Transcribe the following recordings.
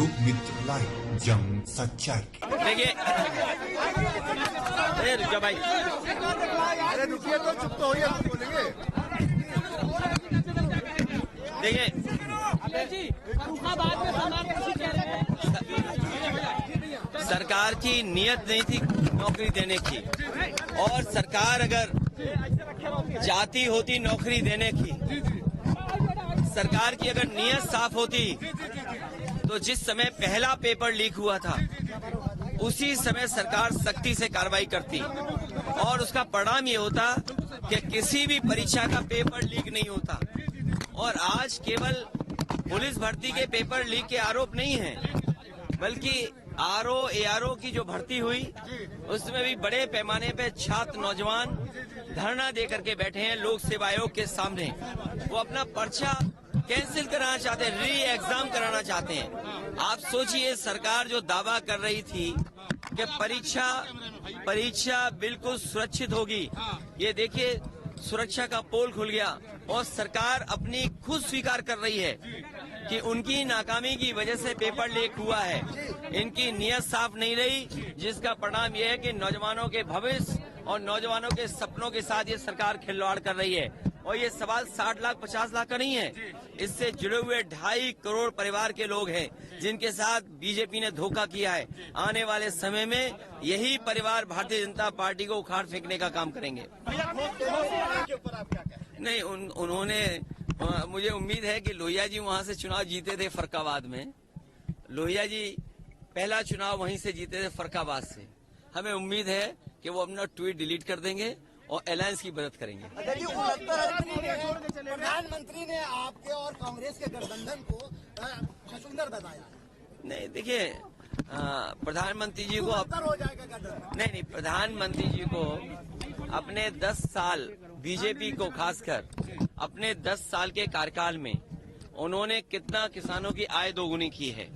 लोक मित्र लाइव, जंग सच्चाई की। देखिए, रुक जा भाई, अरे रुकिए तो, चुप तो होइए, हम बोलेंगे। देखिए सरकार की नियत नहीं थी नौकरी देने की, और सरकार अगर चाहती होती नौकरी देने की, सरकार की अगर नियत साफ होती तो जिस समय पहला पेपर लीक हुआ था उसी समय सरकार सख्ती से कार्रवाई करती, और उसका परिणाम ये होता कि किसी भी परीक्षा का पेपर लीक नहीं होता। और आज केवल पुलिस भर्ती के पेपर लीक के आरोप नहीं है, बल्कि आरओ एआरओ की जो भर्ती हुई उसमें भी बड़े पैमाने पे छात्र नौजवान धरना दे करके बैठे हैं लोक सेवा आयोग के सामने। वो अपना पर्चा कैंसिल कराना चाहते हैं, री एग्जाम कराना चाहते हैं। आप सोचिए, सरकार जो दावा कर रही थी कि परीक्षा बिल्कुल सुरक्षित होगी, ये देखिए सुरक्षा का पोल खुल गया, और सरकार अपनी खुद स्वीकार कर रही है कि उनकी नाकामी की वजह से पेपर लीक हुआ है। इनकी नियत साफ नहीं रही, जिसका परिणाम यह है कि नौजवानों के भविष्य और नौजवानों के सपनों के साथ ये सरकार खिलवाड़ कर रही है। और ये सवाल 60 लाख 50 लाख का नहीं है, इससे जुड़े हुए 2.5 करोड़ परिवार के लोग हैं जिनके साथ बीजेपी ने धोखा किया है। आने वाले समय में यही परिवार भारतीय जनता पार्टी को उखाड़ फेंकने का काम करेंगे। नहीं, उन्होंने मुझे उम्मीद है कि लोहिया जी वहां से चुनाव जीते थे फरक्काबाद में। लोहिया जी पहला चुनाव वहीं से जीते थे फरक्काबाद से। हमें उम्मीद है कि वो अपना ट्वीट डिलीट कर देंगे और अलायंस की मदद करेंगे। प्रधानमंत्री ने आपके और कांग्रेस के गठबंधन को सुंदर बताया। नहीं, देखिए प्रधानमंत्री जी को हो जाएगा गठबंधन। नहीं, प्रधानमंत्री जी को अपने 10 साल बीजेपी को खासकर अपने 10 साल के कार्यकाल में उन्होंने कितना किसानों की आय दोगुनी की है।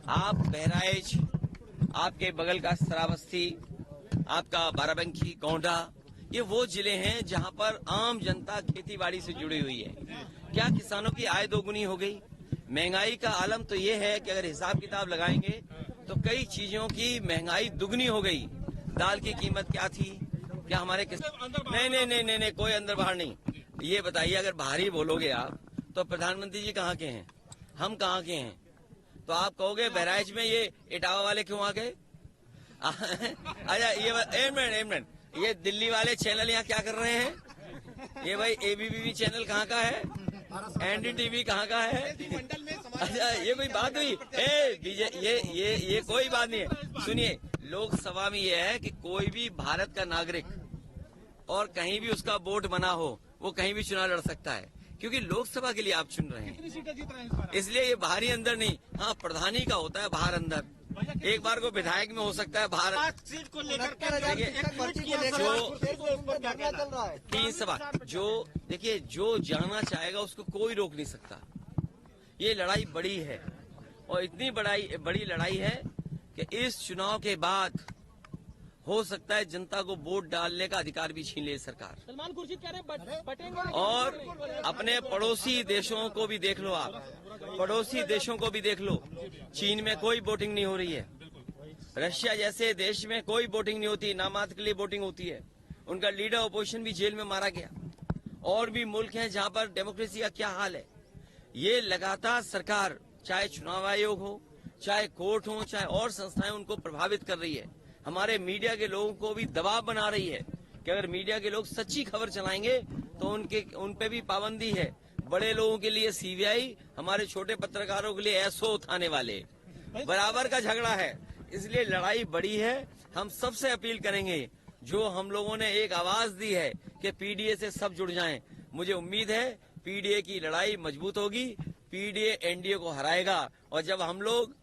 आप बहराइच, आपके बगल का श्रावस्ती, आपका बाराबंकी, गोंडा, ये वो जिले हैं जहां पर आम जनता खेतीबाड़ी से जुड़ी हुई है। क्या किसानों की आय दोगुनी हो गई? महंगाई का आलम तो ये है कि अगर हिसाब किताब लगाएंगे तो कई चीजों की महंगाई दुगनी हो गई। दाल की कीमत क्या थी, क्या हमारे नहीं, कोई अंदर बाहर नहीं। ये बताइए, अगर बाहर ही बोलोगे आप तो प्रधानमंत्री जी कहाँ के हैं, हम कहाँ के हैं? तो आप कहोगे बहराइच में ये इटावा वाले क्यों आ गए? अच्छा, ये एक मिनट, ये दिल्ली वाले चैनल यहाँ क्या कर रहे हैं? ये भाई एबीपी चैनल कहाँ का है? एनडीटीवी कहाँ का है? अच्छा, ये कोई बात हुई? ये कोई बात नहीं है। सुनिए, लोकसभा में ये है कि कोई भी भारत का नागरिक और कहीं भी उसका वोट बना हो वो कहीं भी चुनाव लड़ सकता है, क्योंकि लोकसभा के लिए आप चुन रहे हैं। इसलिए ये बाहरी अंदर नहीं, हाँ प्रधानी का होता है बाहर अंदर। एक बार को विधायक में हो सकता है बाहर सीट को लेकर जो देखिए, जो जाना चाहेगा उसको कोई रोक नहीं सकता। ये लड़ाई बड़ी है, और इतनी बड़ी लड़ाई है कि इस चुनाव के बाद हो सकता है जनता को वोट डालने का अधिकार भी छीन ले सरकार। सलमान खुर्शीद कह रहे बटेंगे। और अपने पड़ोसी देशों को भी देख लो, आप पड़ोसी देशों को भी देख लो। चीन में कोई वोटिंग नहीं हो रही है, रशिया जैसे देश में कोई वोटिंग नहीं होती, नामात्र के लिए वोटिंग होती है। उनका लीडर अपोजिशन भी जेल में मारा गया। और भी मुल्क हैं जहां पर डेमोक्रेसी का क्या हाल है। ये लगातार सरकार, चाहे चुनाव आयोग हो, चाहे कोर्ट हो, चाहे और संस्थाएं, उनको प्रभावित कर रही है। हमारे मीडिया के लोगों को भी दबाव बना रही है कि अगर मीडिया के लोग सच्ची खबर चलाएंगे तो उन पे भी पाबंदी है। बड़े लोगों के लिए सीबीआई, हमारे छोटे पत्रकारों के लिए एसओ थाने वाले, बराबर का झगड़ा है। इसलिए लड़ाई बड़ी है। हम सबसे अपील करेंगे, जो हम लोगों ने एक आवाज दी है कि पीडीए से सब जुड़ जाएं। मुझे उम्मीद है पीडीए की लड़ाई मजबूत होगी, पीडीए एनडीए को हराएगा। और जब हम लोग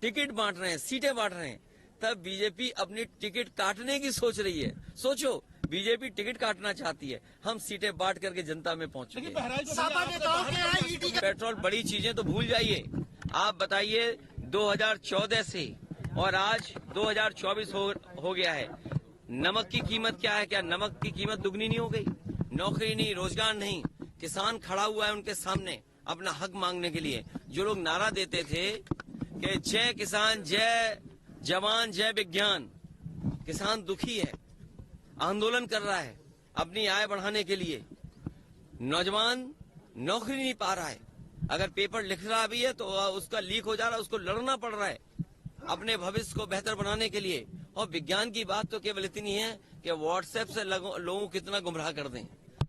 टिकट बांट रहे हैं, सीटें बांट रहे हैं, तब बीजेपी अपनी टिकट काटने की सोच रही है। सोचो, बीजेपी टिकट काटना चाहती है, हम सीटें बांट करके जनता में पहुंचेंगे। पेट्रोल, बड़ी चीजें तो भूल जाइए। आप बताइए 2014 से और आज 2024 हो गया है, नमक की कीमत क्या है? क्या नमक की कीमत दुगनी नहीं हो गई? नौकरी नहीं, रोजगार नहीं, किसान खड़ा हुआ है उनके सामने अपना हक मांगने के लिए। जो लोग नारा देते थे कि जय किसान, जय जवान, जय विज्ञान। किसान दुखी है, आंदोलन कर रहा है अपनी आय बढ़ाने के लिए। नौजवान नौकरी नहीं पा रहा है, अगर पेपर लिख रहा भी है तो उसका लीक हो जा रहा है, उसको लड़ना पड़ रहा है अपने भविष्य को बेहतर बनाने के लिए। और विज्ञान की बात तो केवल इतनी है कि व्हाट्सएप से लोगों को कितना गुमराह कर दें,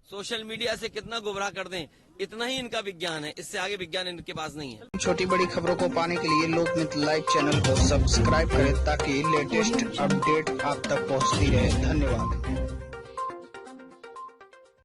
सोशल मीडिया से कितना गुमराह कर दें, इतना ही इनका विज्ञान है। इससे आगे विज्ञान इनके पास नहीं है। छोटी बड़ी खबरों को पाने के लिए लोकमित्र लाइव चैनल को सब्सक्राइब करें ताकि लेटेस्ट अपडेट आप तक पहुंचती रहे। धन्यवाद।